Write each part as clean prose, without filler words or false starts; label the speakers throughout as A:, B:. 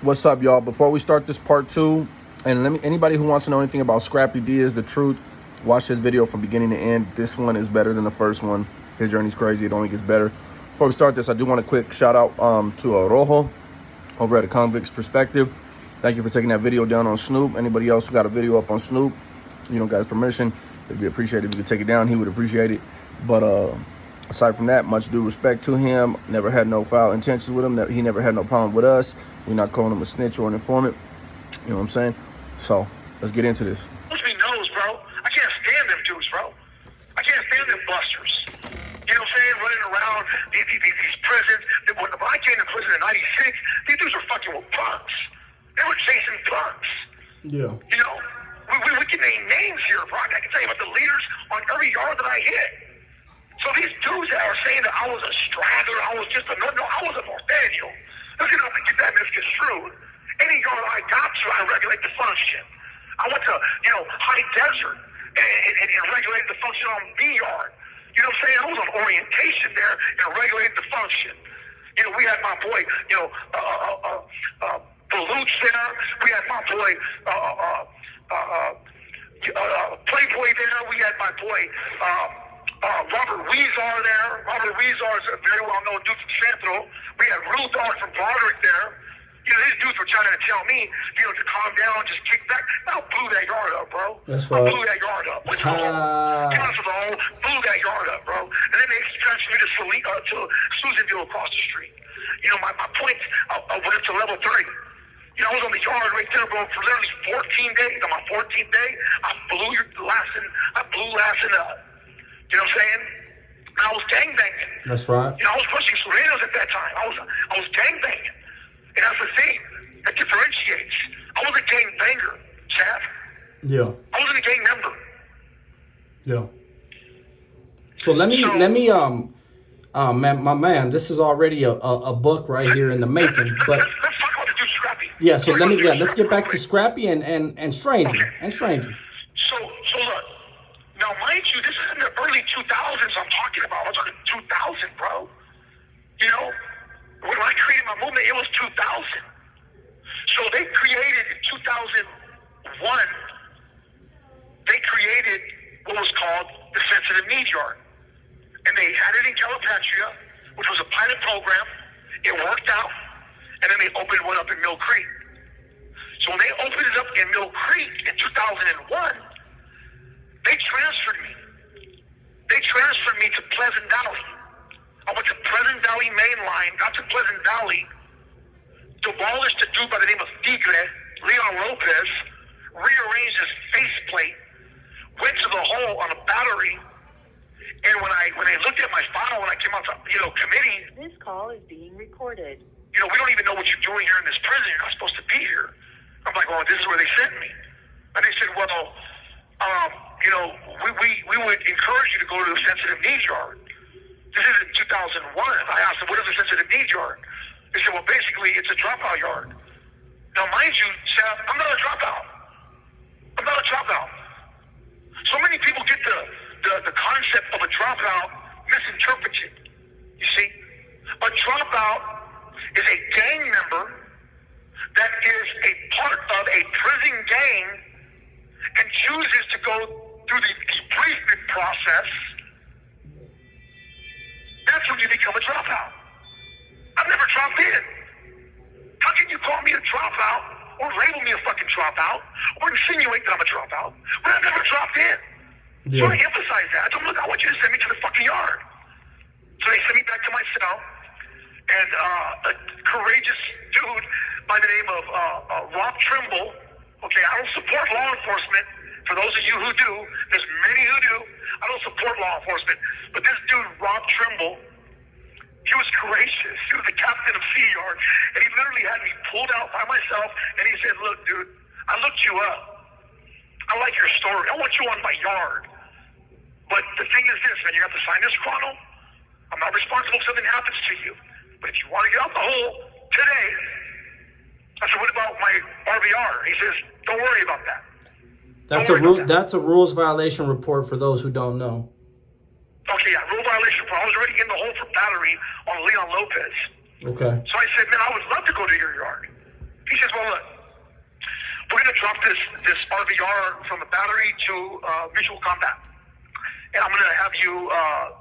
A: What's up, y'all? Before we start this part two, and anybody who wants to know anything about Scrappy D is the truth, watch this video from beginning to end. This one is better than the first one. His journey's crazy. It only gets better. Before we start this, I do want a quick shout out to Rojo over at A Convict's Perspective. Thank you for taking that video down on Snoop. Anybody else who got a video up on Snoop, you don't got his permission, it'd be appreciated if you could take it down. He would appreciate it. But aside from that, much due respect to him. Never had no foul intentions with him. He never had no problem with us. We're not calling him a snitch or an informant. You know what I'm saying? So let's get into this.
B: Supposed to be knows, bro. I can't stand them dudes, bro. I can't stand them busters. You know what I'm saying? Running around these prisons. When I came to prison in '96, these dudes were fucking with punks. They were chasing punks.
A: Yeah.
B: You know, we can name names here, bro. I can tell you about the leaders on every yard that I hit. So these dudes that are saying that I was a straggler, I was just no, I was a Nathaniel. Look at how they get that misconstrued. Any yard I got to, I regulate the function. I went to, high desert and regulated the function on B yard. You know what I'm saying? I was on orientation there and regulated the function. You know, we had my boy, Balooch there. We had my boy, Playboy there. We had my boy, Robert Weezar there. Robert Weezar is a very well-known dude from Central. We had Real Dog from Broderick there. You know, these dudes were trying to tell me, to calm down, just kick back. I blew that yard up, bro.
A: That's
B: right.
A: I
B: blew that yard up. Went to the hole, blew that yard up, bro. And then they transferred me to Susanville across the street. You know, my point went up to level 3. You know, I was on the yard right there, bro, for literally 14 days. On my 14th day, I blew last in up. You know what I'm saying? And I was gangbanging.
A: That's right.
B: You know, I was pushing Serenos at that time. I was gangbanging. And that's the thing that differentiates. I was a gang banger, Chad.
A: Yeah.
B: I wasn't a gang member.
A: Yeah. So let me my man, this is already a book right here in the making. But
B: let's talk about the dude Scrappy.
A: Yeah, so let's get back to Scrappy and Stranger.
B: Okay.
A: And Stranger.
B: So look, now mind you, this is in the early 2000s I'm talking about. I'm talking 2000, bro. You know? When I created my movement, it was 2000. So they created in 2001, they created what was called the Sensitive Needs Yard. And they had it in Calipatria, which was a pilot program. It worked out. And then they opened one up in Mill Creek. So when they opened it up in Mill Creek in 2001, they transferred me. They transferred me to Pleasant Valley. I went to Pleasant Valley Main Line, got to Pleasant Valley, demolished a dude by the name of Tigre, Leon Lopez, rearranged his faceplate, went to the hole on a battery, and when I looked at my file, when I came out to, committee...
C: This call is being recorded.
B: We don't even know what you're doing here in this prison. You're not supposed to be here. I'm like, well, this is where they sent me. And they said, well, we would encourage you to go to the Sensitive Needs Yard. This is in 2001. I asked them, what is a sensitive needs yard? They said, well, basically, it's a dropout yard. Now, mind you, Seth, I'm not a dropout. I'm not a dropout. So many people get the concept of a dropout misinterpreted. You see? A dropout is a gang member that is a part of a prison gang and chooses to go through the debriefing process. That's when you become a dropout. I've never dropped in. How can you call me a dropout or label me a fucking dropout or insinuate that I'm a dropout when I've never dropped in? Yeah. So I emphasize that. I told them, look, I want you to send me to the fucking yard. So they sent me back to my cell, and a courageous dude by the name of Rob Trimble. Okay, I don't support law enforcement. For those of you who do, there's many who do. I don't support law enforcement. But this dude, Rob Trimble, he was courageous. He was the captain of C-Yard. And he literally had me pulled out by myself. And he said, look, dude, I looked you up. I like your story. I want you on my yard. But the thing is this, man, you have to sign this chrono. I'm not responsible if something happens to you. But if you want to get out the hole today, I said, what about my RVR? He says, don't worry about that.
A: That's a rules violation report for those who don't know.
B: Okay, yeah, rule violation report. I was already in the hole for battery on Leon Lopez.
A: Okay.
B: So I said, man, I would love to go to your yard. He drop this RVR from a battery to visual combat. And I'm going to have you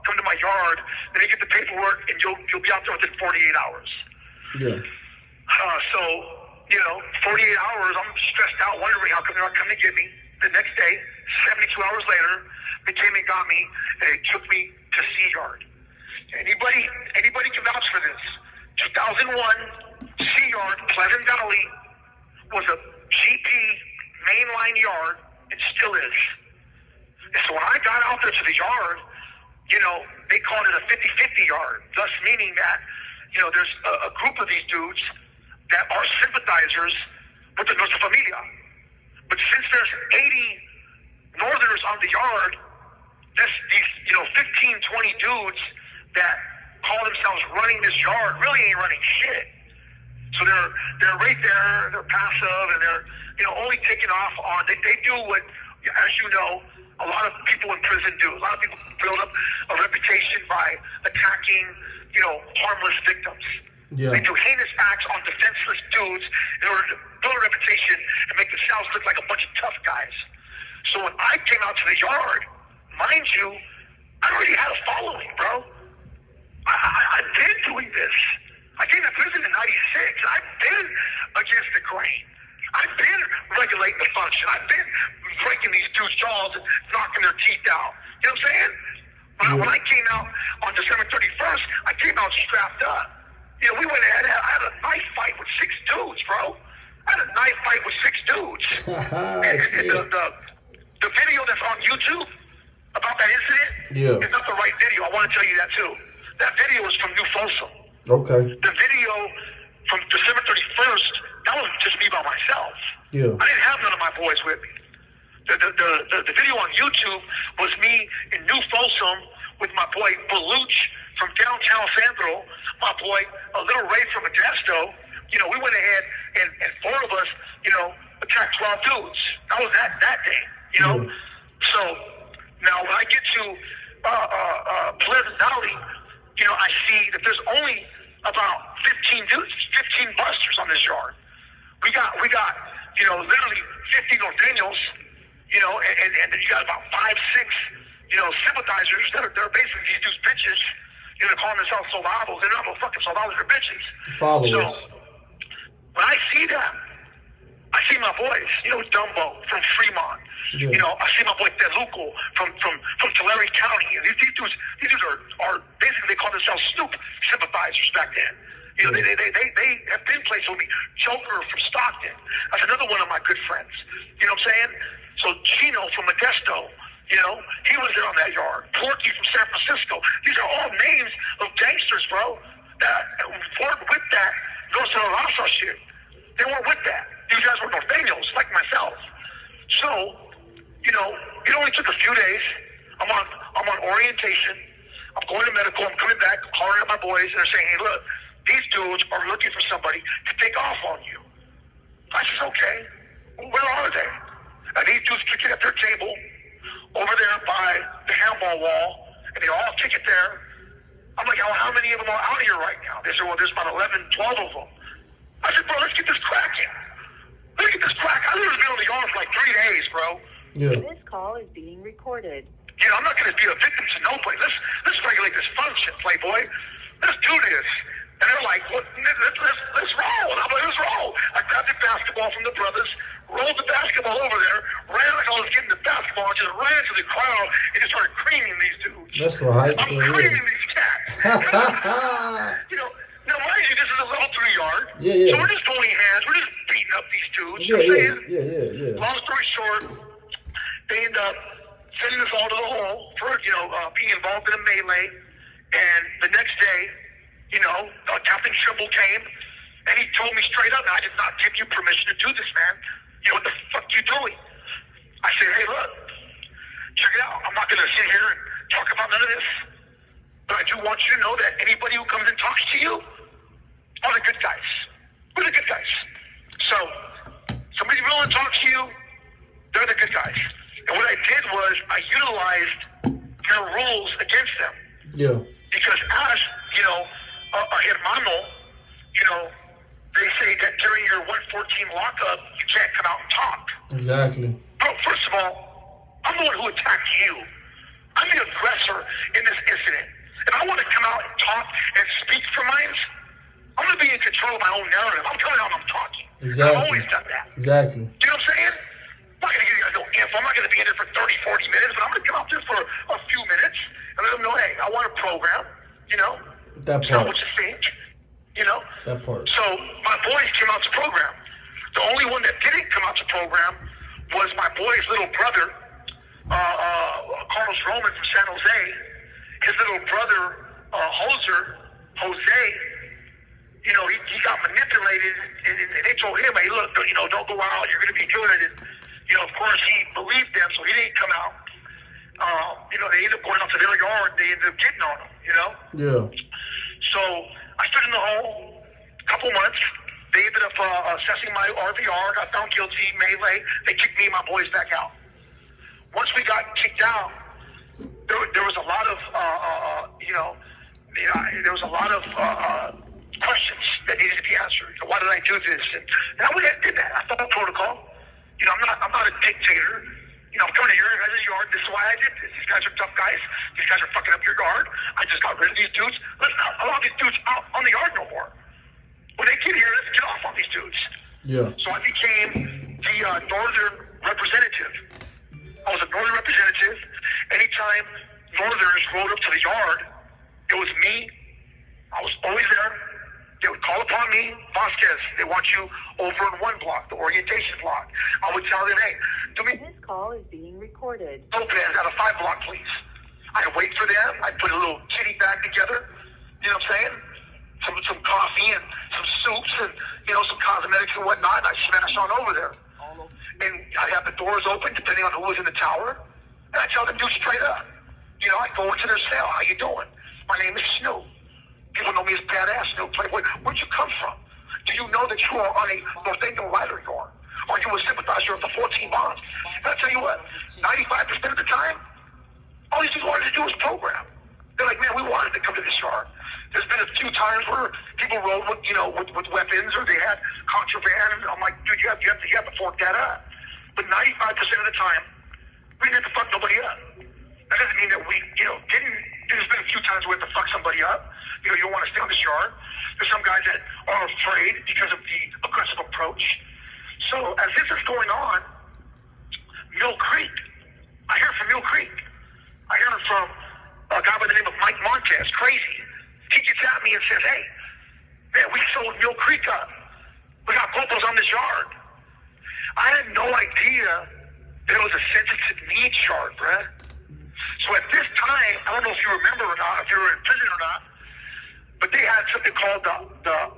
B: come to my yard, and you get the paperwork, and you'll be out there within 48 hours.
A: Yeah.
B: So, 48 hours, I'm stressed out, wondering how come they're not coming to get me. The next day, 72 hours later, they came and got me, and they took me to Sea Yard. Anybody can vouch for this. 2001, Sea Yard, Pleasant Valley, was a GP mainline yard. It still is. And so when I got out there to the yard, they called it a 50-50 yard, thus meaning that, there's a group of these dudes that are sympathizers with the Nuestra Familia. But since there's 80 Northerners on the yard, these 15, 20 dudes that call themselves running this yard really ain't running shit. So they're right there, they're passive, and they're only taking off on. They do what, as you know, a lot of people in prison do. A lot of people build up a reputation by attacking, harmless victims.
A: Yeah.
B: They do heinous acts on defenseless dudes in order to build a reputation and make themselves look like a bunch of tough guys. So when I came out to the yard, mind you, I already had a following, bro. I've been doing this. I came to prison in '96. I've been against the grain. I've been regulating the function. I've been breaking these dudes' jaws and knocking their teeth out. You know what I'm saying? When I came out on December 31st, I came out strapped up. We went ahead. I had a knife fight with 6 dudes, bro. I had a knife fight with 6 dudes. and the video that's on YouTube about that incident is not the right video. I want to tell you that, too. That video was from New Folsom.
A: Okay.
B: The video from December 31st, that was just me by myself.
A: Yeah.
B: I didn't have none of my boys with me. The video on YouTube was me in New Folsom with my boy Baluch from downtown Sandro, my boy Little Ray from Modesto. We went ahead and 4 of us, attacked 12 dudes. That was that day, So now when I get to Pleasant Valley, I see that there's only about 15 dudes, 15 busters on this yard. We got literally 50 Norteños, and you got about 5, 6, sympathizers that are basically these dudes bitches. They're calling themselves soldados. They're not no fucking soldados, they're bitches.
A: Followers.
B: So when I see them, I see my boys, Dumbo from Fremont.
A: Yeah.
B: I see my boy Teluco from Tulare County. And these dudes are basically, they call themselves Snoop sympathizers back then. They have been places with me. Joker from Stockton. That's another one of my good friends. You know what I'm saying? So Chino from Modesto, he was there on that yard. Porky from San Francisco. These are all names of gangsters, bro. That weren't with that North Carolina shit. They weren't with that. These guys were Norteños, like myself. So, it only took a few days. I'm on orientation. I'm going to medical. I'm coming back, calling up my boys, and they're saying, hey, look, these dudes are looking for somebody to take off on you. I said, okay. Where are they? And these dudes kick it at their table over there by the handball wall, and they all kick it there. I'm like, oh, how many of them are out here right now? They said, well, there's about 11, 12 of them. I said, bro, let's get this cracking. Let's get this crack. I literally been on the yard for like 3 days, bro.
A: Yeah.
C: This call is being recorded.
B: I'm not going to be a victim to nobody. Let's regulate this function, Playboy. Let's do this. And they're like, well, let's roll. And I'm like, let's roll. I grabbed the basketball from the brothers, rolled the basketball over there, ran like I was getting the basketball, and just ran to the crowd and just started creaming these dudes.
A: That's right.
B: I'm creaming these cats. Now mind you, this is a level 3 yard.
A: Yeah.
B: So we're just holding hands. We're just beating up these dudes. You know what I'm saying?
A: Yeah.
B: Long story short, they end up sending us all to the hole for, being involved in a melee. And the next day, Captain Trimble came, and he told me straight up, I did not give you permission to do this, man. What the fuck you doing? I said, hey, look, check it out. I'm not going to sit here and talk about none of this. But I do want you to know that anybody who comes and talks to you are the good guys. We're the good guys. So, somebody willing to talk to you, they're the good guys. And what I did was I utilized their rules against them.
A: Yeah.
B: Because as, a hermano, they say that during your 114 lockup, you can't come out and talk.
D: Exactly.
B: Bro, first of all, I'm the one who attacked you. I'm the aggressor in this incident. If I want to come out and talk and speak for mine, I'm going to be in control of my own narrative. I'm telling you how I'm talking.
D: Exactly.
B: I've always done that.
D: Exactly.
B: You know what I'm saying? I'm not going to give you guys no info. I'm not going to be in there for 30, 40 minutes, but I'm going to come out there for a few minutes and let them know, hey, I want a program, you know?
D: That
B: It's not
D: part.
B: what you think, you know?
D: That part.
B: So my boys came out to program. The only one that didn't come out to program was my boy's little brother, Carlos Roman from San Jose. His little brother, Jose, you know, he got manipulated, and they told him, hey, look, you know, don't go out, you're going to be good. And, you know, of course, he believed them, so he didn't come out. You know, they ended up going out to their yard, they ended up getting on him, you know?
D: Yeah.
B: So I stood in the hole a couple months. They ended up assessing my RVR, got found guilty, melee. They kicked me and my boys back out. Once we got kicked out, there was a lot of, there was a lot of questions that needed to be answered. Why did I do this? And I went ahead and did that. I followed protocol. You know, I'm not a dictator. You know, I'm coming to your guys' yard. This is why I did this. These guys are tough guys. These guys are fucking up your yard. I just got rid of these dudes. Let's not allow these dudes out on the yard no more. When they get here, let's get off on these dudes.
D: Yeah.
B: So I became the northern representative. I was a northern representative. Anytime northerners rode up to the yard, it was me. I was always there. They would call upon me, Vasquez, they want you over in one block, the orientation block. I would tell them, hey, do me
C: This call is being recorded.
B: Lopez out of 5 block, please. I'd wait for them. I'd put a little kitty bag together. You know what I'm saying? Some coffee and some soups and, you know, some cosmetics and whatnot. And I'd smash on over there. And I'd have the doors open depending on who was in the tower. And I'd tell them, dude, straight up. You know, I'd go into their cell. How you doing? My name is Snoop. People know me as Badass Snoop. Playboy. Where'd you come from? Do you know that you are on a Norteño rider yard? Are you a sympathizer of the 14 bonds? And I'll tell you what, 95% of the time, all these people wanted to do was program. They're like, man, we wanted to come to this yard. There's been a few times where people rode with, you know, with weapons or they had contraband. And I'm like, dude, you have to fork that up. But 95% of the time, we didn't have to fuck nobody up. That doesn't mean that we, you know, didn't. There's been a few times where we have to fuck somebody up. You know, you don't want to stay on this yard. There's some guys that are afraid because of the aggressive approach. So as this is going on, Mill Creek, I hear from Mill Creek. I hear from a guy by the name of Mike Montez, crazy. He gets at me and says, hey, man, we sold Mill Creek up. We got popos on this yard. I had no idea that it was a sensitive needs yard, bruh. So at this time, I don't know if you remember or not, if you were in prison or not, but they had something called the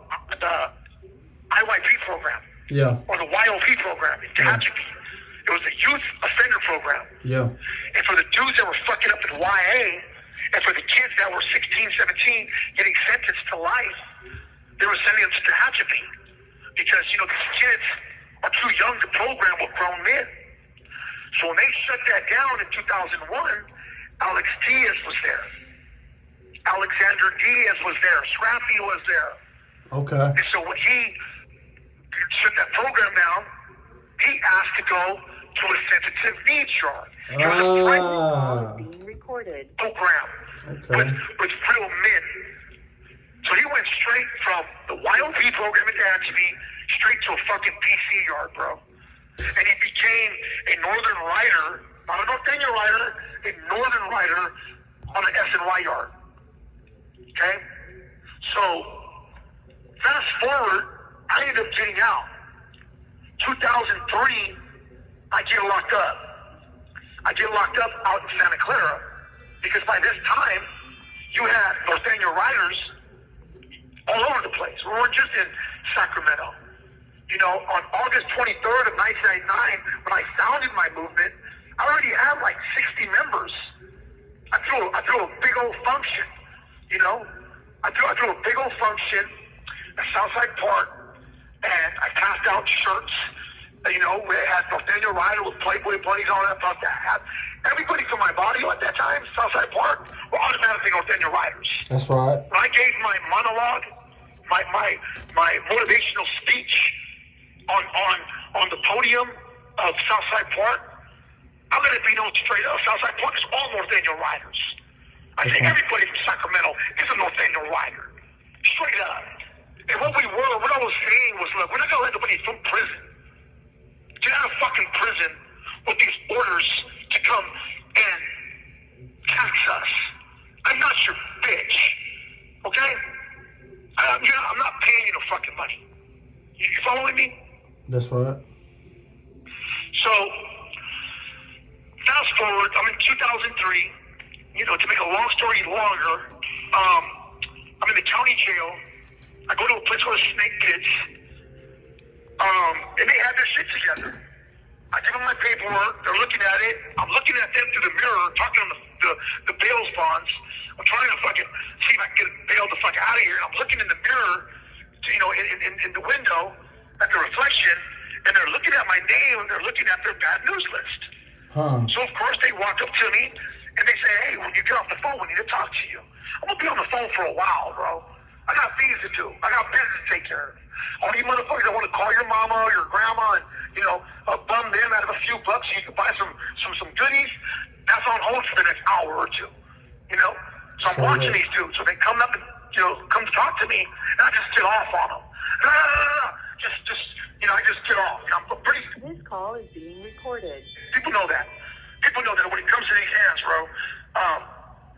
B: IYP program.
D: Yeah.
B: Or the YOP program in Tehachapi. It was the youth offender program.
D: Yeah.
B: And for the dudes that were fucking up in YA, and for the kids that were 16, 17, getting sentenced to life, they were sending them to Tehachapi. Because, you know, these kids are too young to program with grown men. So when they shut that down in 2001, Alex Diaz was there. Alexander Diaz was there. Scrappy was there.
D: Okay.
B: And so when he shut that program down, he asked to go to a sensitive needs yard. It was a private
C: Being recorded.
B: program with real men. So he went straight from the YOP program in Tehachapi straight to a fucking PC yard, bro. And he became a northern rider, not a Norteño rider, a northern rider on an SNY yard. Okay? So, fast forward, I ended up getting out. 2003, I get locked up. I get locked up out in Santa Clara because by this time, you had Norteño riders all over the place. We weren't just in Sacramento. You know, on August 23rd of 1999, when I founded my movement, I already had like 60 members. I threw a big old function, you know. I threw a big old function at Southside Park, and I passed out shirts. You know, we had Norteño Rider with Playboy buddies on it. About that. Everybody from my body at that time, Southside Park, were automatically Norteño Riders.
D: That's right.
B: When I gave my monologue, my motivational speech on the podium of Southside Park, I'm going to be known straight up. Southside Park is all Norteño riders. I think everybody from Sacramento is a Norteño rider. Straight up. And what I was saying was, look, we're not going to let nobody from prison get out of fucking prison with these orders to come and tax us. I'm not your bitch. Okay? I'm not paying you no fucking money. You following me?
D: That's right.
B: So, fast forward, I'm in 2003. You know, to make a long story longer, I'm in the county jail. I go to a place called Snake Pits, and they have their shit together. I give them my paperwork. They're looking at it. I'm looking at them through the mirror, talking to the bail bonds. I'm trying to fucking see if I can get bailed the fuck out of here. I'm looking in the mirror, you know, in the window at the reflection, and they're looking at my name, and they're looking at their bad news list.
D: Huh.
B: So, of course, they walk up to me, and they say, hey, when you get off the phone, we need to talk to you. I'm going to be on the phone for a while, bro. I got things to do. I got business to take care of. All you motherfuckers that want to call your mama or your grandma and, you know, bum them out of a few bucks so you can buy some goodies, that's on hold for the next hour or two, you know? So I'm watching these dudes. So they come up and, you know, come to talk to me, and I just get off on them. No. Just, you know, I just get off. You know, I'm pretty...
C: This call is being recorded.
B: People know that. People know that when it comes to these hands, bro,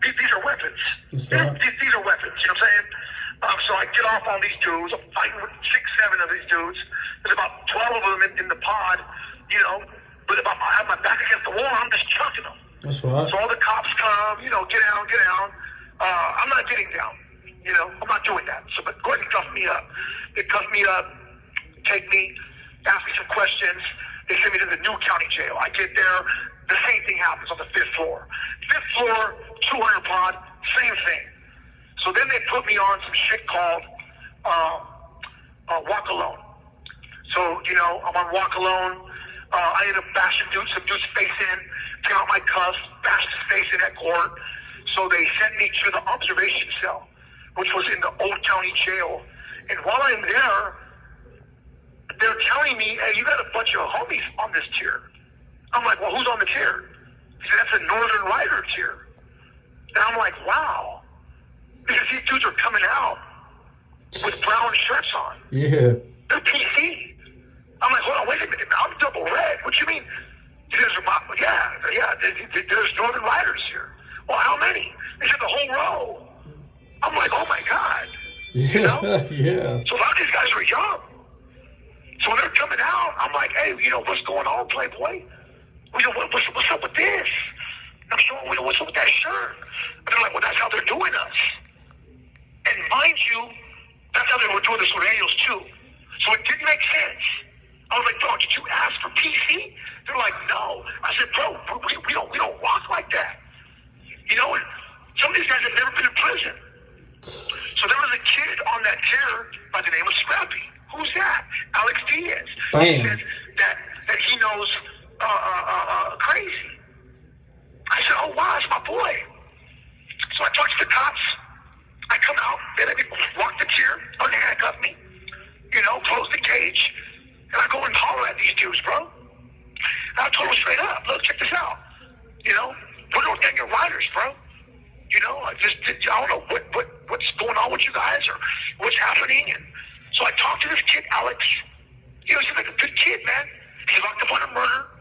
B: these are weapons. These are weapons, you know what I'm saying? So I get off on these dudes. I'm fighting with 6, 7 of these dudes. There's about 12 of them in the pod, you know. But if I have my back against the wall, I'm just chucking them.
D: That's right.
B: So all the cops come, you know, get down. I'm not getting down, you know. I'm not doing that. So but go ahead and cuff me up. They cuff me up, take me, ask me some questions. They send me to the new county jail. I get there. The same thing happens on the 5th floor. 5th floor, 200 pod, same thing. So then they put me on some shit called Walk Alone. So, you know, I'm on Walk Alone. I ended up bashing some dude's face in, came out my cuffs, bashed his face in at court. So they sent me to the observation cell, which was in the old county jail. And while I'm there, they're telling me, hey, you got a bunch of homies on this tier. I'm like, well, who's on the tier? He said, that's a Northern Rider tier. And I'm like, wow. Because these dudes are coming out with brown shirts on.
D: Yeah.
B: They're PC. I'm like, hold on, wait a minute. I'm double red. What you mean? There's Northern Riders here. Well, how many? They said the whole row. I'm like, oh my God.
D: Yeah.
B: You know?
D: Yeah.
B: So a lot of these guys were young. So when they're coming out, I'm like, hey, you know, what's going on, Playboy? What's up with this? I'm showing, what's up with that shirt? And they're like, well, that's how they're doing us. And mind you, that's how they were doing the Sureños too. So it didn't make sense. I was like, bro, did you ask for PC? They're like, no. I said, bro, we don't rock like that. You know, and some of these guys have never been in prison. So there was a kid on that tier by the name of Scrappy. Who's that? Alex Diaz.
D: Bam.
B: He said that he knows Crazy. I said, oh wow, that's my boy. So I talked to the cops. I come out, they let me walk the tier, unhandcuff me, you know, close the cage, and I go and holler at these dudes, bro. And I told them straight up, look, check this out. You know, we're Norteño riders, bro. You know, I don't know what's going on with you guys or what's happening. And so I talked to this kid, Alex. You know, he's like a good kid, man. He's locked up on a murder.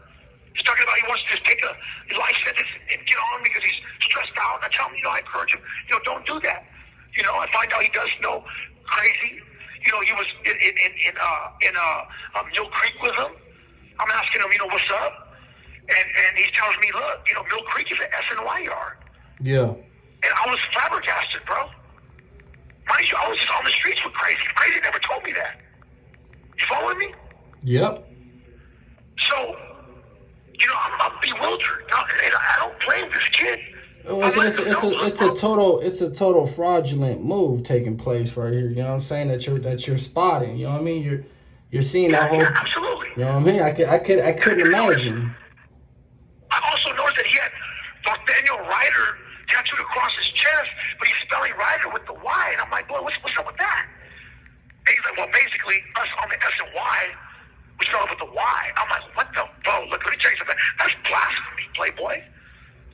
B: He's talking about he wants to just take a life sentence and get on because he's stressed out. And I tell him, you know, I encourage him, you know, don't do that. You know, I find out he does know Crazy. You know, he was in Mill Creek with him. I'm asking him, you know, what's up? And he tells me, look, you know, Mill Creek is an SNY yard.
D: Yeah.
B: And I was flabbergasted, bro. Mind you, I was just on the streets with Crazy. Crazy never told me that. You following me?
D: Yep.
B: So, you know, I'm bewildered. And I don't blame this kid.
D: It's a total fraudulent move taking place right here. You know what I'm saying? That you're spotting. You know what I mean? You're seeing that whole.
B: Yeah, absolutely.
D: You know what I mean? I couldn't imagine.
B: I also noticed that he had Norteño Rider tattooed across his chest, but he's spelling Rider with the Y, and I'm like, boy, what's up with that? And he's like, well, basically, us on the S and Y, we spell it with the Y. I'm like, Playboy.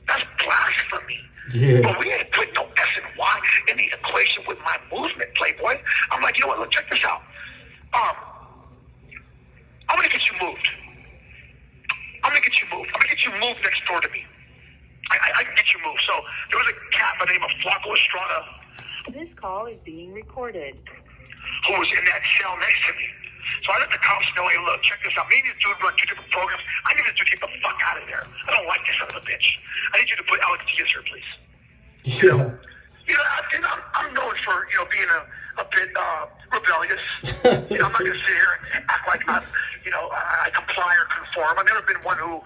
B: That's blasphemy.
D: Yeah.
B: But we ain't put no S and Y in the equation with my movement, Playboy. I'm like, you know what? Look, check this out. I'm gonna get you moved. I'm gonna get you moved next door to me. I can get you moved. So there was a cat by the name of Flacco Estrada
C: This call is being recorded.
B: who was in that cell next to me. So I let the cops know, hey, look, check this out. Me and this dude run 2 different programs. I need this dude to get the fuck out of there. I don't like this son of a bitch. I need you to put Alex Diaz here, please.
D: Yeah.
B: You know, I'm known for, being a bit rebellious. I'm not going to sit here and act like I comply or conform. I've never been one who,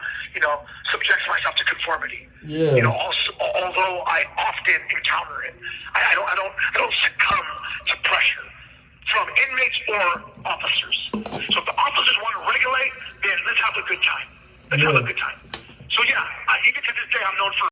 B: subjects myself to conformity.
D: Yeah.
B: Although I often encounter it. I don't succumb to pressure from inmates or officers. So if the officers want to regulate, then let's have a good time. Let's have a good time. So yeah, even to this day, I'm known for